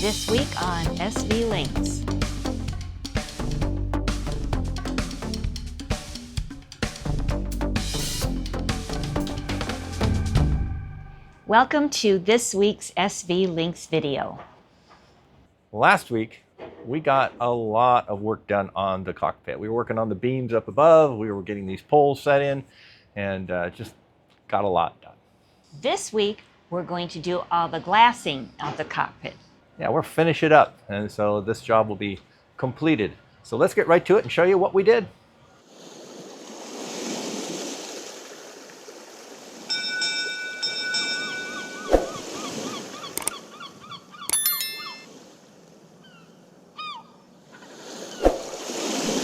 This week on SV Lynx. Welcome to this week's SV Lynx video. Last week, we got a lot of work done on the cockpit. We were working on the beams up above, we were getting these poles set in, and just got a lot done. This week, we're going to do all the glassing of the cockpit. Yeah, we'll finish it up, and so this job will be completed. So let's get right to it and show you what we did.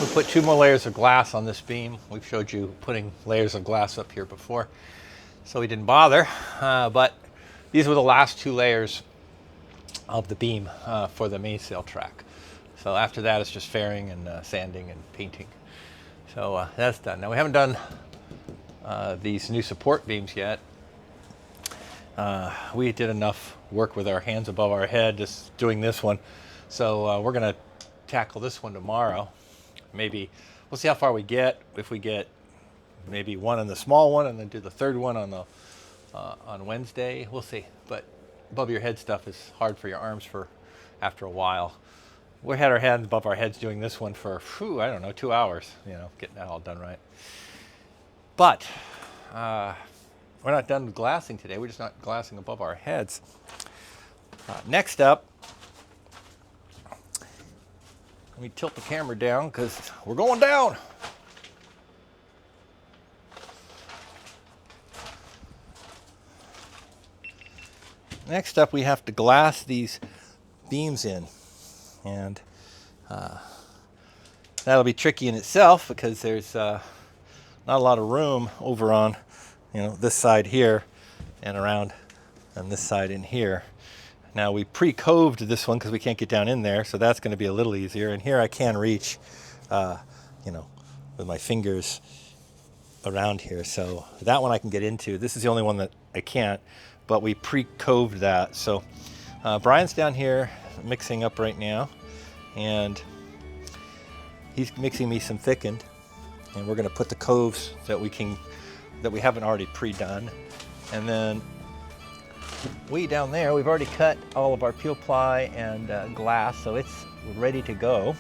We put 2 more layers of glass on this beam. We've showed you putting layers of glass up here before, so we didn't bother, but these were the last 2 layers of the beam for the mainsail track. So after that, it's just fairing and sanding and painting. So that's done. Now we haven't done these new support beams yet. We did enough work with our hands above our head just doing this one. So we're gonna tackle this one tomorrow. Maybe we'll see how far we get. If we get maybe one on the small one and then do the third one on the on Wednesday, we'll see. But above your head stuff is hard for your arms for after a while. We had our hands above our heads doing this one for, I don't know, 2 hours, getting that all done right. But we're not done with glassing today. We're just not glassing above our heads. Next up, let me tilt the camera down because we're going down. Next up, we have to glass these beams in, and that'll be tricky in itself because there's not a lot of room over on, this side here and around on this side in here. Now we pre-coved this one because we can't get down in there, so that's going to be a little easier. And here I can reach, with my fingers around here, so that one I can get into. This is the only one that I can't. But we pre-coved that. So Brian's down here mixing up right now, and he's mixing me some thickened, and we're going to put the coves that we haven't already pre-done. And then way down there, we've already cut all of our peel ply and glass, so it's ready to go.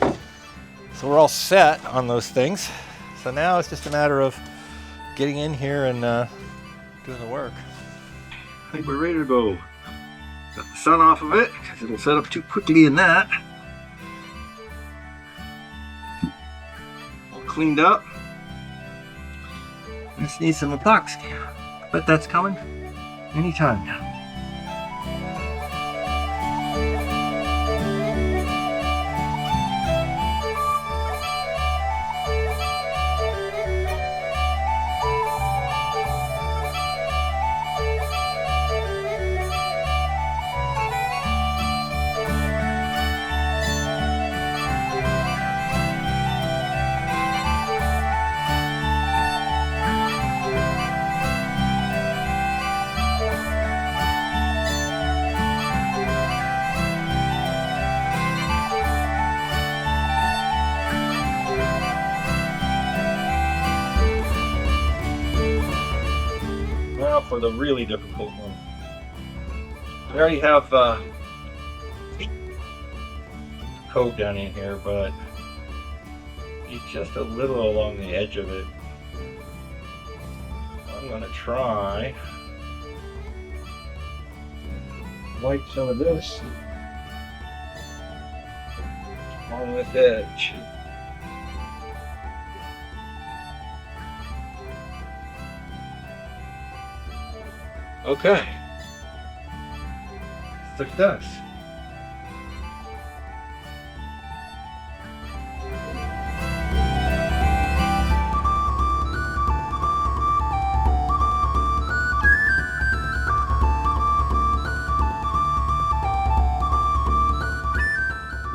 So we're all set on those things. So now it's just a matter of getting in here and doing the work. I think we're ready to go. Got the sun off of it because it'll set up too quickly in that. All cleaned up. Just need some epoxy, but that's coming anytime now. For the really difficult one. I already have cove down in here, but it's just a little along the edge of it. I'm going to try wipe some of this along this edge. Okay, success.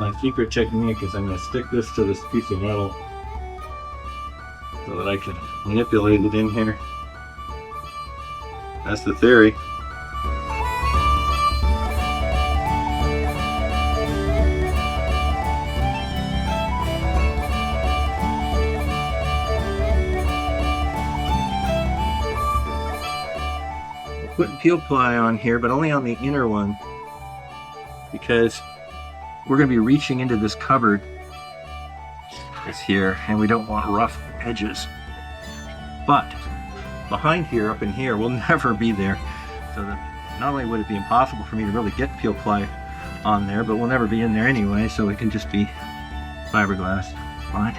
My secret technique is I'm going to stick this to this piece of metal so that I can manipulate it in here. That's the theory. putting peel ply on here, but only on the inner one, because we're going to be reaching into this cupboard that's here, and we don't want rough edges. But behind here, up in here, will never be there. So that not only would it be impossible for me to really get peel ply on there, but we'll never be in there anyway, so it can just be fiberglass. Fine.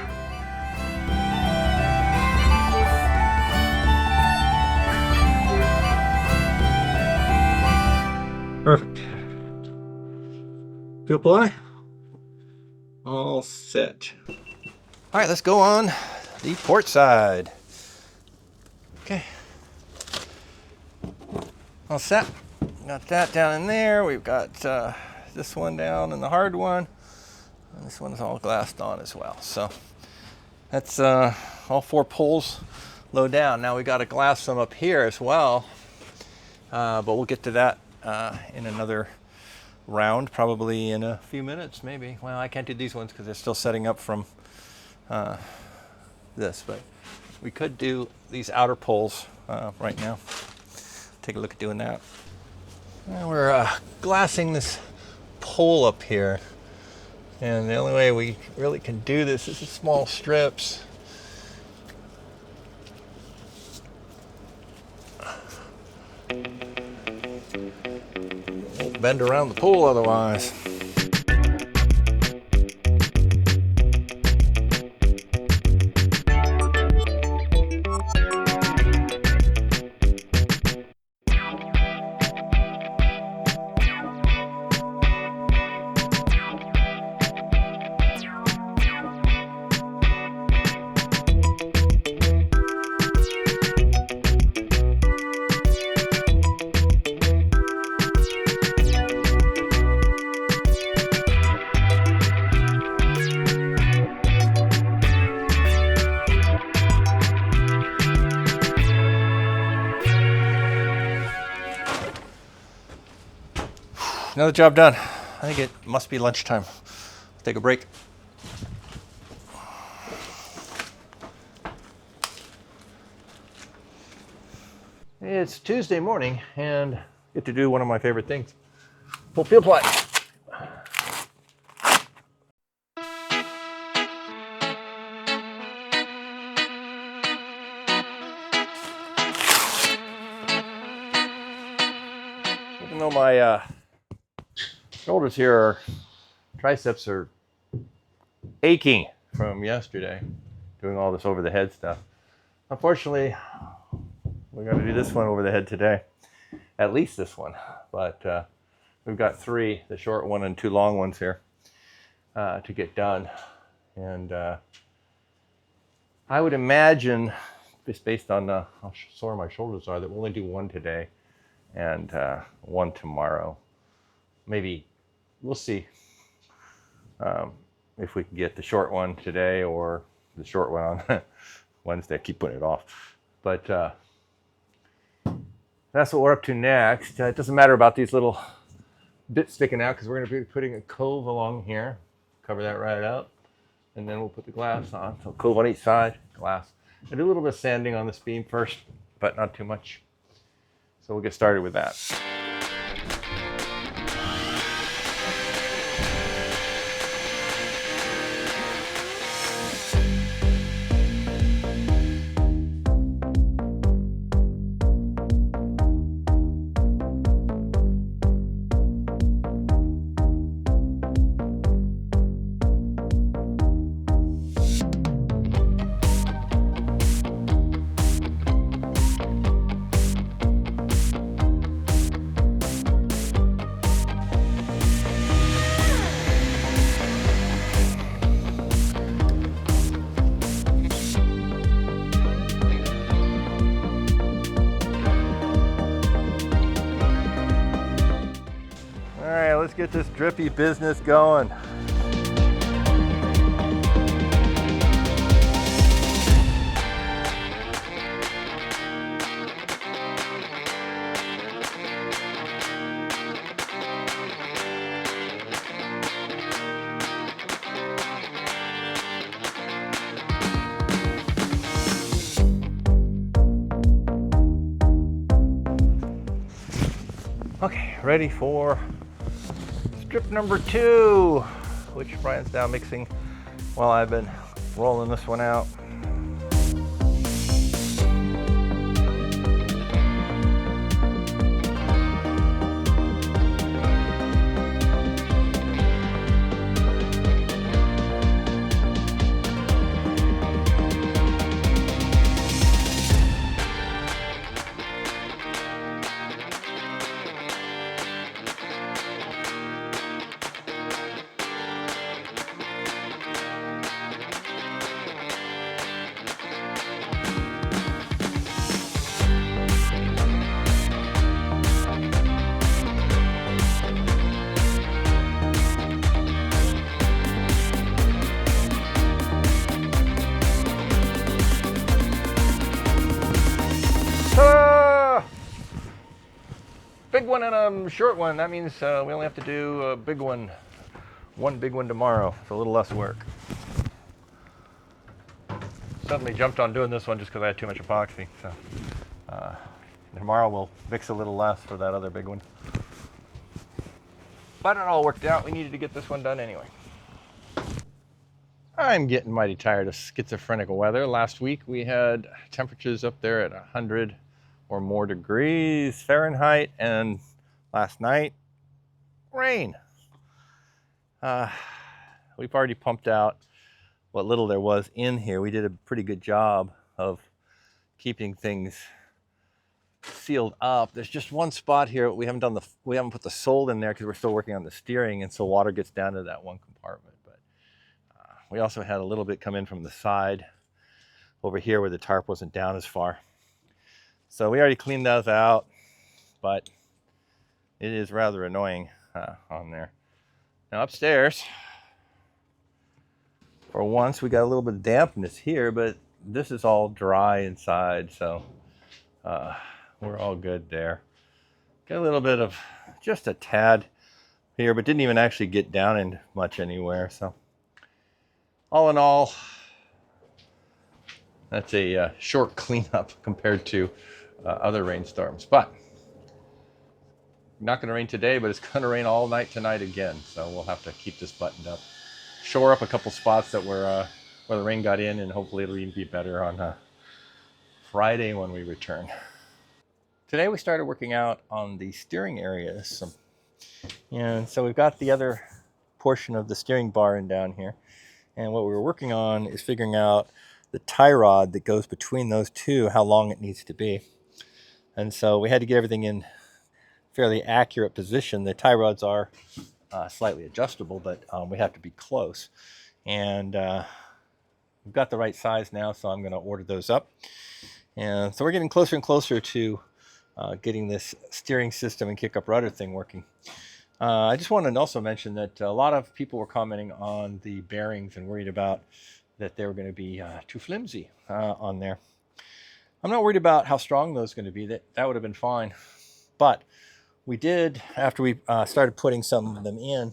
Perfect. Peel ply. All set. All right, let's go on the port side. Okay. All set. Got that down in there. We've got this one down and the hard one. And this one is all glassed on as well. So that's all 4 poles low down. Now we got to glass some up here as well. But we'll get to that in another round, probably in a few minutes, maybe. Well, I can't do these ones because they're still setting up from this, but we could do these outer poles right now. Take a look at doing that. And we're glassing this pole up here, and the only way we really can do this is with small strips. Won't bend around the pole otherwise. Another job done. I think it must be lunchtime. Let's take a break. It's Tuesday morning and I get to do one of my favorite things. Pull peel ply. Even though my shoulders here, triceps are aching from yesterday, doing all this over the head stuff. Unfortunately, we got to do this one over the head today, at least this one. But we've got 3, the short one and 2 long ones here to get done. And I would imagine, just based on how sore my shoulders are, that we'll only do 1 today and 1 tomorrow. Maybe. We'll see if we can get the short one today or the short one on Wednesday. I keep putting it off. But that's what we're up to next. It doesn't matter about these little bits sticking out because we're going to be putting a cove along here. Cover that right up. And then we'll put the glass on. So cove on each side, glass. I do a little bit of sanding on this beam first, but not too much. So we'll get started with that. Let's get this drippy business going. Okay, ready for strip number 2, which Brian's now mixing while I've been rolling this one out. Big one and a short one. That means we only have to do a big one, one big one tomorrow. It's a little less work. Suddenly jumped on doing this one just because I had too much epoxy. So tomorrow we'll mix a little less for that other big one. But it all worked out. We needed to get this one done anyway. I'm getting mighty tired of schizophrenic weather. Last week we had temperatures up there at 100 or more degrees Fahrenheit, and last night, rain. We've already pumped out what little there was in here. We did a pretty good job of keeping things sealed up. There's just one spot here we haven't put the sole in there because we're still working on the steering, and so water gets down to that one compartment. But we also had a little bit come in from the side over here where the tarp wasn't down as far. So we already cleaned those out, but it is rather annoying on there. Now upstairs, for once we got a little bit of dampness here, but this is all dry inside, so we're all good there. Got a little bit of, just a tad here, but didn't even actually get down in much anywhere. So all in all, that's a short cleanup compared to other rainstorms. But not going to rain today, but it's going to rain all night tonight again. So we'll have to keep this buttoned up. Shore up a couple spots that were where the rain got in, and hopefully it'll even be better on Friday when we return. Today we started working out on the steering areas. And so we've got the other portion of the steering bar in down here. And what we were working on is figuring out the tie rod that goes between those two, how long it needs to be. And so we had to get everything in fairly accurate position. The tie rods are slightly adjustable, but we have to be close. And we've got the right size now, so I'm going to order those up. And so we're getting closer and closer to getting this steering system and kick-up rudder thing working. I just wanted to also mention that a lot of people were commenting on the bearings and worried about that they were going to be too flimsy on there. I'm not worried about how strong those are going to be. That would have been fine. But we did, after we started putting some of them in,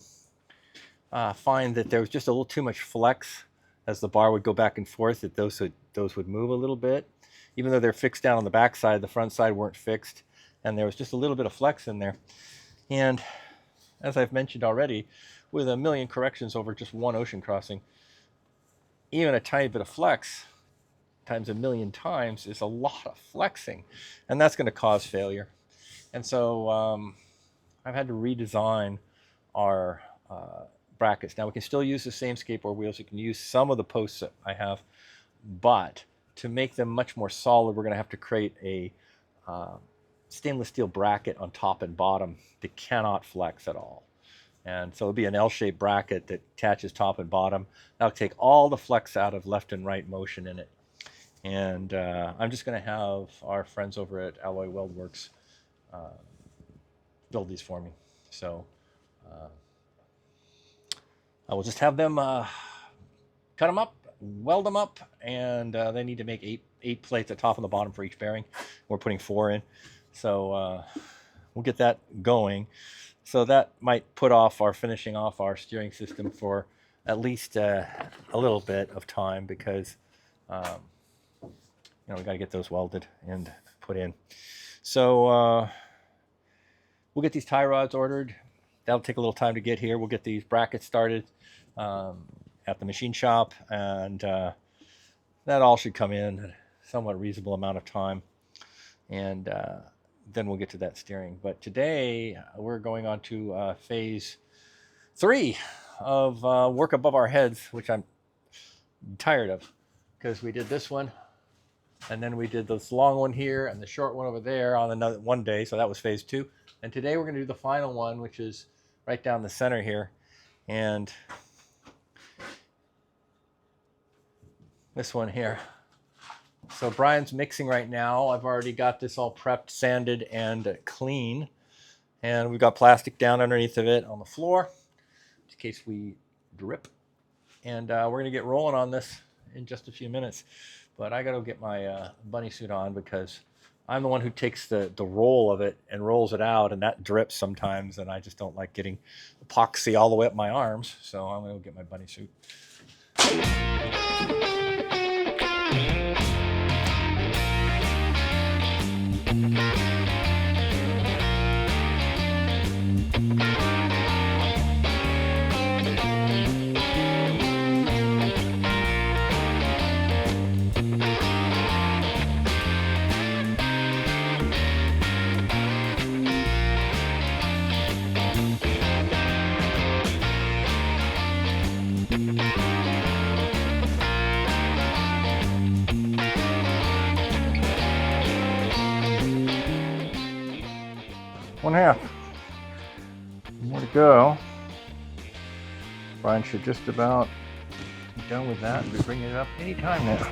find that there was just a little too much flex as the bar would go back and forth, that those would move a little bit. Even though they're fixed down on the back side, the front side weren't fixed, and there was just a little bit of flex in there. And as I've mentioned already, with a million corrections over just one ocean crossing, even a tiny bit of flex times a million times is a lot of flexing, and that's going to cause failure. And so I've had to redesign our brackets. Now we can still use the same skateboard wheels. You can use some of the posts that I have, but to make them much more solid, we're going to have to create a stainless steel bracket on top and bottom that cannot flex at all. And so it'll be an L-shaped bracket that attaches top and bottom. That'll take all the flex out of left and right motion in it. And I'm just going to have our friends over at Alloy Weld Works build these for me. So I will just have them cut them up, weld them up, and they need to make eight plates at top and the bottom for each bearing. We're putting 4 in. So we'll get that going. So that might put off our finishing off our steering system for at least a little bit of time, because we got to get those welded and put in. So we'll get these tie rods ordered. That'll take a little time to get here. We'll get these brackets started at the machine shop, and that all should come in a somewhat reasonable amount of time. And then we'll get to that steering. But today we're going on to phase 3 of work above our heads, which I'm tired of, because we did this one, and then we did this long one here and the short one over there on another one day. So that was phase 2. And today we're going to do the final one, which is right down the center here. And this one here. So Brian's mixing right now. I've already got this all prepped, sanded, and clean. And we've got plastic down underneath of it on the floor, in case we drip. And we're going to get rolling on this in just a few minutes. But I got to get my bunny suit on, because I'm the one who takes the roll of it and rolls it out, and that drips sometimes, and I just don't like getting epoxy all the way up my arms. So I'm going to get my bunny suit. One half. More to go. Brian should just about be done with that and be bringing it up anytime now.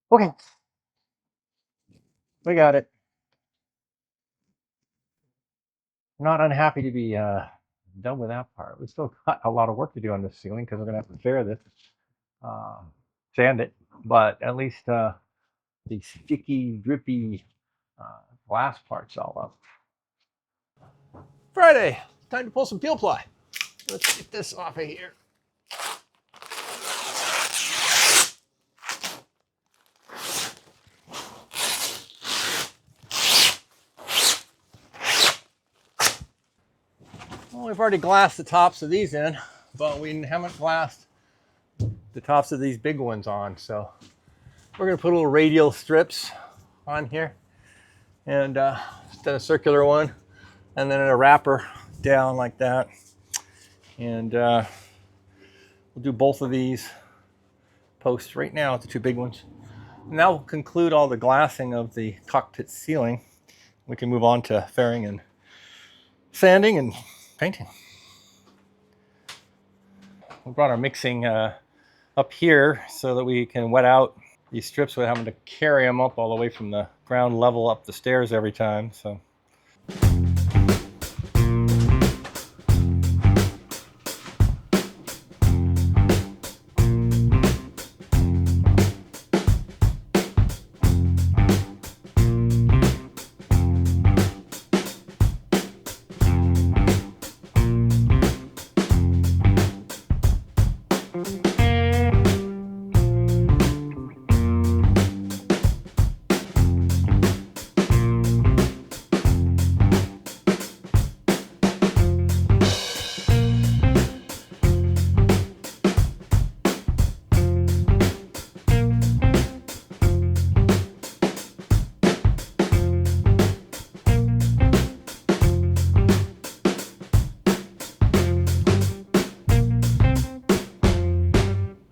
Okay, we got it. Not unhappy to be done with that part. We still got a lot of work to do on this ceiling, because we're going to have to fair this, sand it, but at least the sticky, drippy glass part's all up. Friday, time to pull some peel ply. Let's get this off of here. Well, we've already glassed the tops of these in, but we haven't glassed the tops of these big ones on. So we're going to put little radial strips on here, and then a circular one, and then a wrapper down like that. And we'll do both of these posts right now at the two big ones. And that will conclude all the glassing of the cockpit ceiling. We can move on to fairing and sanding and painting. We brought our mixing up here so that we can wet out these strips without having to carry them up all the way from the ground level up the stairs every time. So.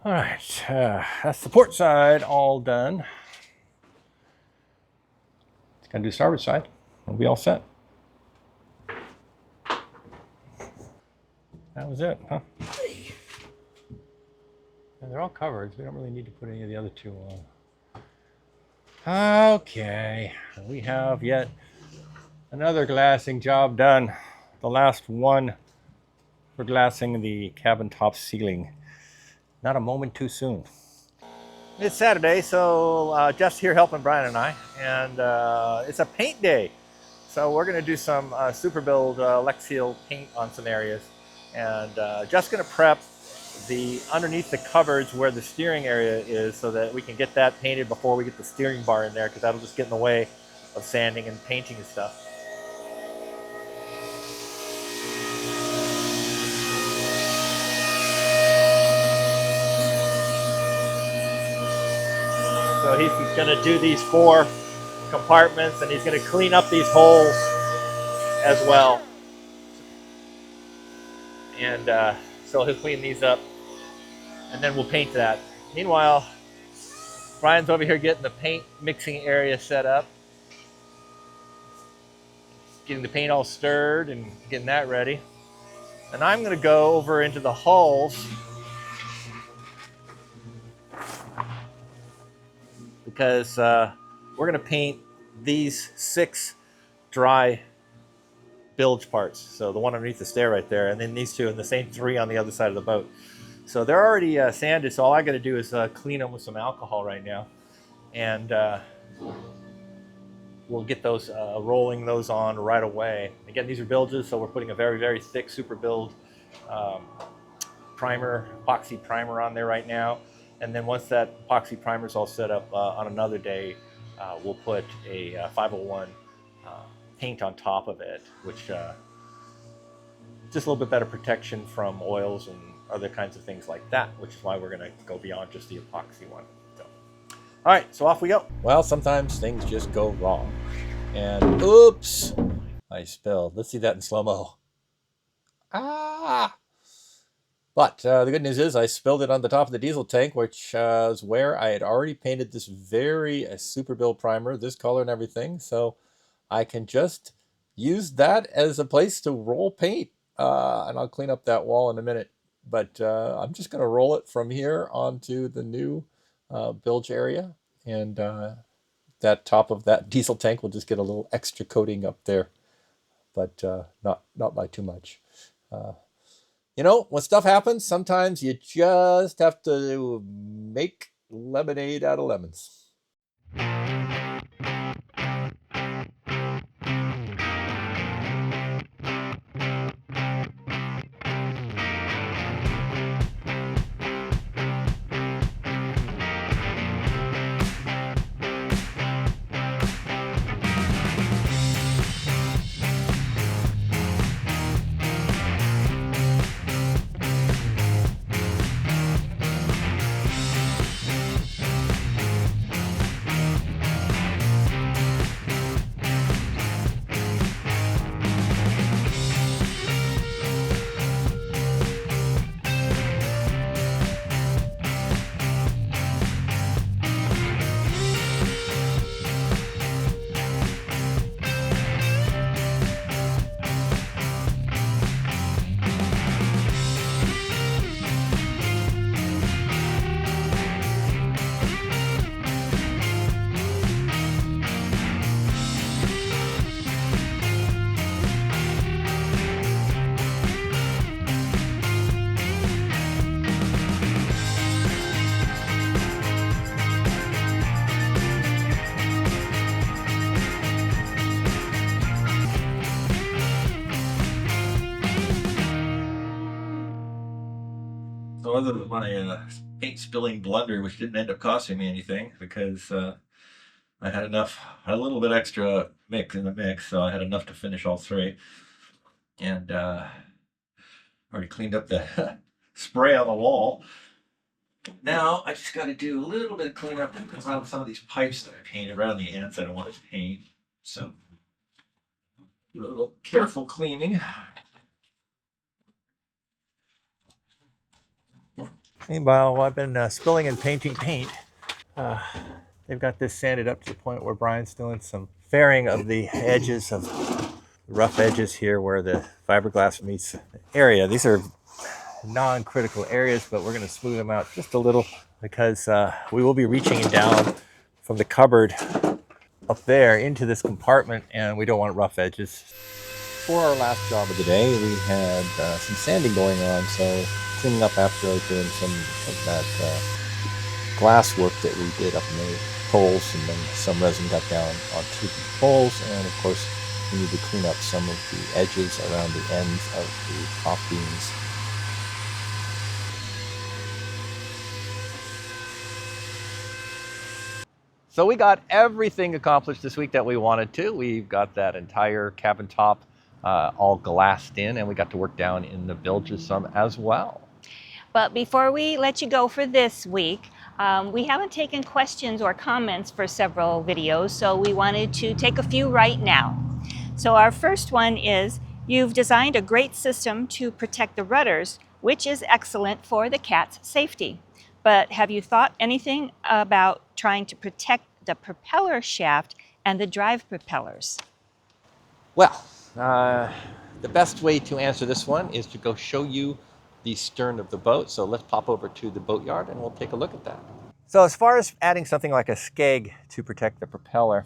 All right, that's the port side all done. It's gonna do starboard side. We'll be all set. That was it, huh? And they're all covered, so we don't really need to put any of the other two on. Okay, we have yet another glassing job done. The last one for glassing the cabin top ceiling. Not a moment too soon. It's Saturday, so Jeff's here helping Brian and I, and it's a paint day. So we're going to do some Super Build Alexseal paint on some areas, and Jeff's going to prep the underneath the cupboards where the steering area is, so that we can get that painted before we get the steering bar in there, because that'll just get in the way of sanding and painting and stuff. So he's going to do these 4 compartments, and he's going to clean up these holes as well. And so he'll clean these up, and then we'll paint that. Meanwhile, Brian's over here getting the paint mixing area set up, getting the paint all stirred and getting that ready. And I'm going to go over into the hulls, because we're going to paint these 6 dry bilge parts. So the one underneath the stair right there, and then these 2, and the same 3 on the other side of the boat. So they're already sanded, so all I got to do is clean them with some alcohol right now. And we'll get those rolling those on right away. Again, these are bilges, so we're putting a very, very thick Super Build primer, epoxy primer on there right now. And then once that epoxy primer is all set up, on another day, we'll put a 501 paint on top of it, which just a little bit better protection from oils and other kinds of things like that, which is why we're going to go beyond just the epoxy one. So, all right, so off we go. Well, sometimes things just go wrong. And oops, I spilled. Let's see that in slow-mo. Ah! But the good news is I spilled it on the top of the diesel tank, which is where I had already painted this very Super Build primer, this color and everything. So I can just use that as a place to roll paint. And I'll clean up that wall in a minute. But I'm just going to roll it from here onto the new bilge area. And that top of that diesel tank will just get a little extra coating up there. But not by too much. You know, when stuff happens, sometimes you just have to make lemonade out of lemons. So other than my paint spilling blunder, which didn't end up costing me anything, because I had a little bit extra mix in the mix, so I had enough to finish all 3. And already cleaned up the spray on the wall. Now I just got to do a little bit of cleanup around some of these pipes that I painted around the ends I don't want to paint. So a little careful cleaning. Meanwhile, I've been spilling and painting paint. They've got this sanded up to the point where Brian's doing some fairing of the edges of the rough edges here where the fiberglass meets the area. These are non-critical areas, but we're going to smooth them out just a little because we will be reaching down from the cupboard up there into this compartment, and we don't want rough edges. For our last job of the day, we had some sanding going on, so cleaning up after I was doing some of that glass work that we did up in the poles, and then some resin got down onto the poles, and of course we need to clean up some of the edges around the ends of the top beams. So we got everything accomplished this week that we wanted to. We've got that entire cabin top all glassed in, and we got to work down in the bilges some as well. But before we let you go for this week, we haven't taken questions or comments for several videos, so we wanted to take a few right now. So our first one is, you've designed a great system to protect the rudders, which is excellent for the cat's safety. But have you thought anything about trying to protect the propeller shaft and the drive propellers? Well, the best way to answer this one is to go show you the stern of the boat. So let's pop over to the boatyard and we'll take a look at that. So as far as adding something like a skeg to protect the propeller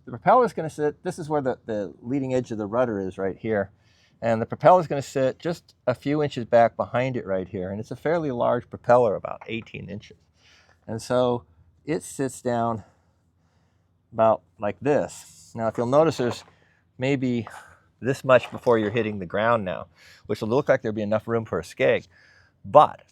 is going to sit, this is where the leading edge of the rudder is right here. And the propeller is going to sit just a few inches back behind it right here. And it's a fairly large propeller, about 18 inches. And so it sits down about like this. Now, if you'll notice, there's maybe this much before you're hitting the ground now, which will look like there'd be enough room for a skeg. But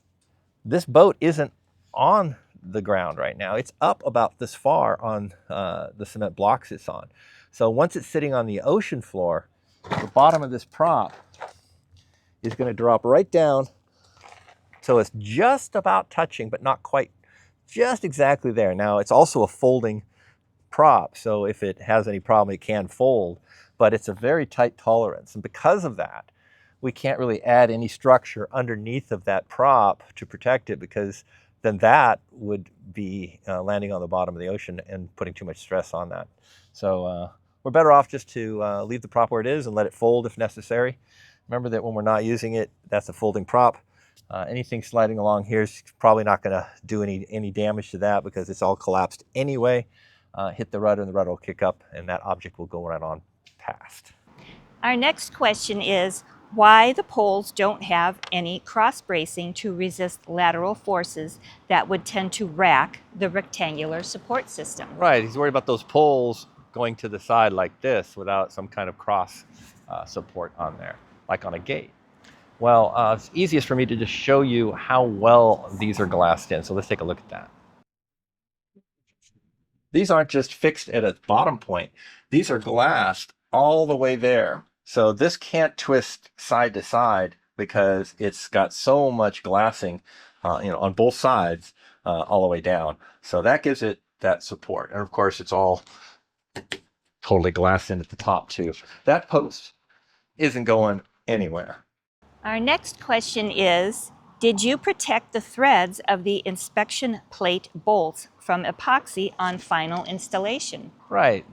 this boat isn't on the ground right now. It's up about this far on the cement blocks it's on. So once it's sitting on the ocean floor, the bottom of this prop is going to drop right down, so it's just about touching, but not quite, just exactly there. Now, it's also a folding prop, so if it has any problem, it can fold, but it's a very tight tolerance. And because of that, we can't really add any structure underneath of that prop to protect it, because then that would be landing on the bottom of the ocean and putting too much stress on that. So we're better off just to leave the prop where it is and let it fold if necessary. Remember that when we're not using it, that's a folding prop. Anything sliding along here is probably not going to do any damage to that, because it's all collapsed anyway. Hit the rudder and the rudder will kick up and that object will go right on past. Our next question is, why the poles don't have any cross bracing to resist lateral forces that would tend to rack the rectangular support system. Right, he's worried about those poles going to the side like this without some kind of cross support on there, like on a gate. Well, it's easiest for me to just show you how well these are glassed in. So let's take a look at that. These aren't just fixed at a bottom point. These are glassed all the way there. So this can't twist side to side because it's got so much glassing on both sides all the way down. So that gives it that support. And of course, it's all totally glassed in at the top too. That post isn't going anywhere. Our next question is, did you protect the threads of the inspection plate bolts from epoxy on final installation? Right.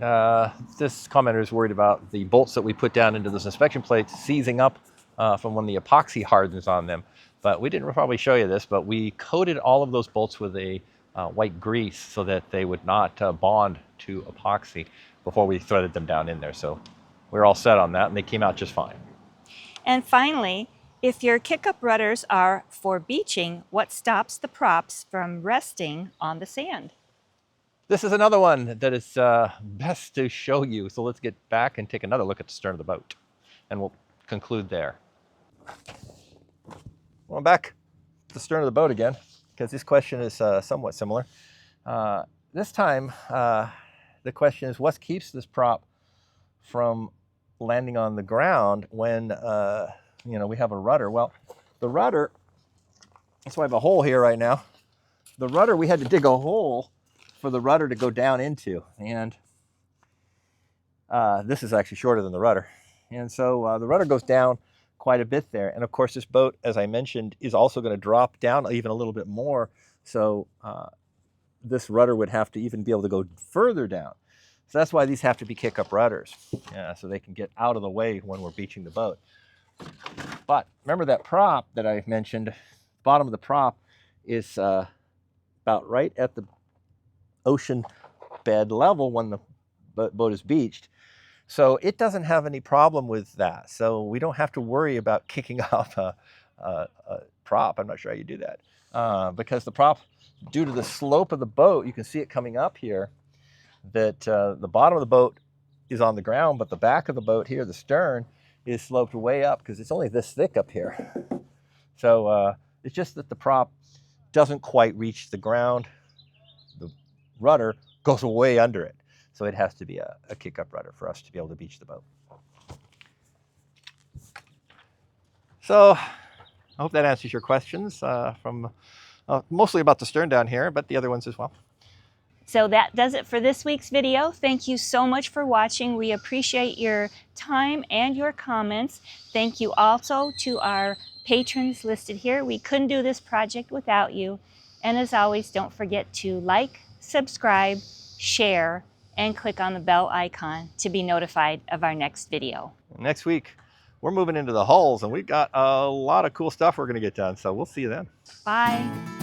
This commenter is worried about the bolts that we put down into those inspection plates seizing up from when the epoxy hardens on them. But we didn't probably show you this, but we coated all of those bolts with a white grease so that they would not bond to epoxy before we threaded them down in there. So we're all set on that, and they came out just fine. And finally, if your kick-up rudders are for beaching, what stops the props from resting on the sand? This is another one that is best to show you. So let's get back and take another look at the stern of the boat, and we'll conclude there. Well, I'm back to the stern of the boat again, because this question is somewhat similar. This time, the question is, what keeps this prop from landing on the ground when we have a rudder? Well, the rudder, that's why I have a hole here right now. The rudder, we had to dig a hole for the rudder to go down into, and this is actually shorter than the rudder. And so the rudder goes down quite a bit there. And of course, this boat, as I mentioned, is also going to drop down even a little bit more. So this rudder would have to even be able to go further down. So that's why these have to be kick-up rudders, so they can get out of the way when we're beaching the boat. But remember that prop that I mentioned, the bottom of the prop is about right at the ocean bed level when the boat is beached. So it doesn't have any problem with that. So we don't have to worry about kicking off a prop, I'm not sure how you do that. Because the prop, due to the slope of the boat, you can see it coming up here, that the bottom of the boat is on the ground, but the back of the boat here, the stern, is sloped way up because it's only this thick up here. So it's just that the prop doesn't quite reach the ground. The rudder goes way under it. So it has to be a kick-up rudder for us to be able to beach the boat. So I hope that answers your questions from mostly about the stern down here, but the other ones as well. So that does it for this week's video. Thank you so much for watching. We appreciate your time and your comments. Thank you also to our patrons listed here. We couldn't do this project without you. And as always, don't forget to like, subscribe, share, and click on the bell icon to be notified of our next video. Next week, we're moving into the hulls, and we've got a lot of cool stuff we're going to get done. So we'll see you then. Bye.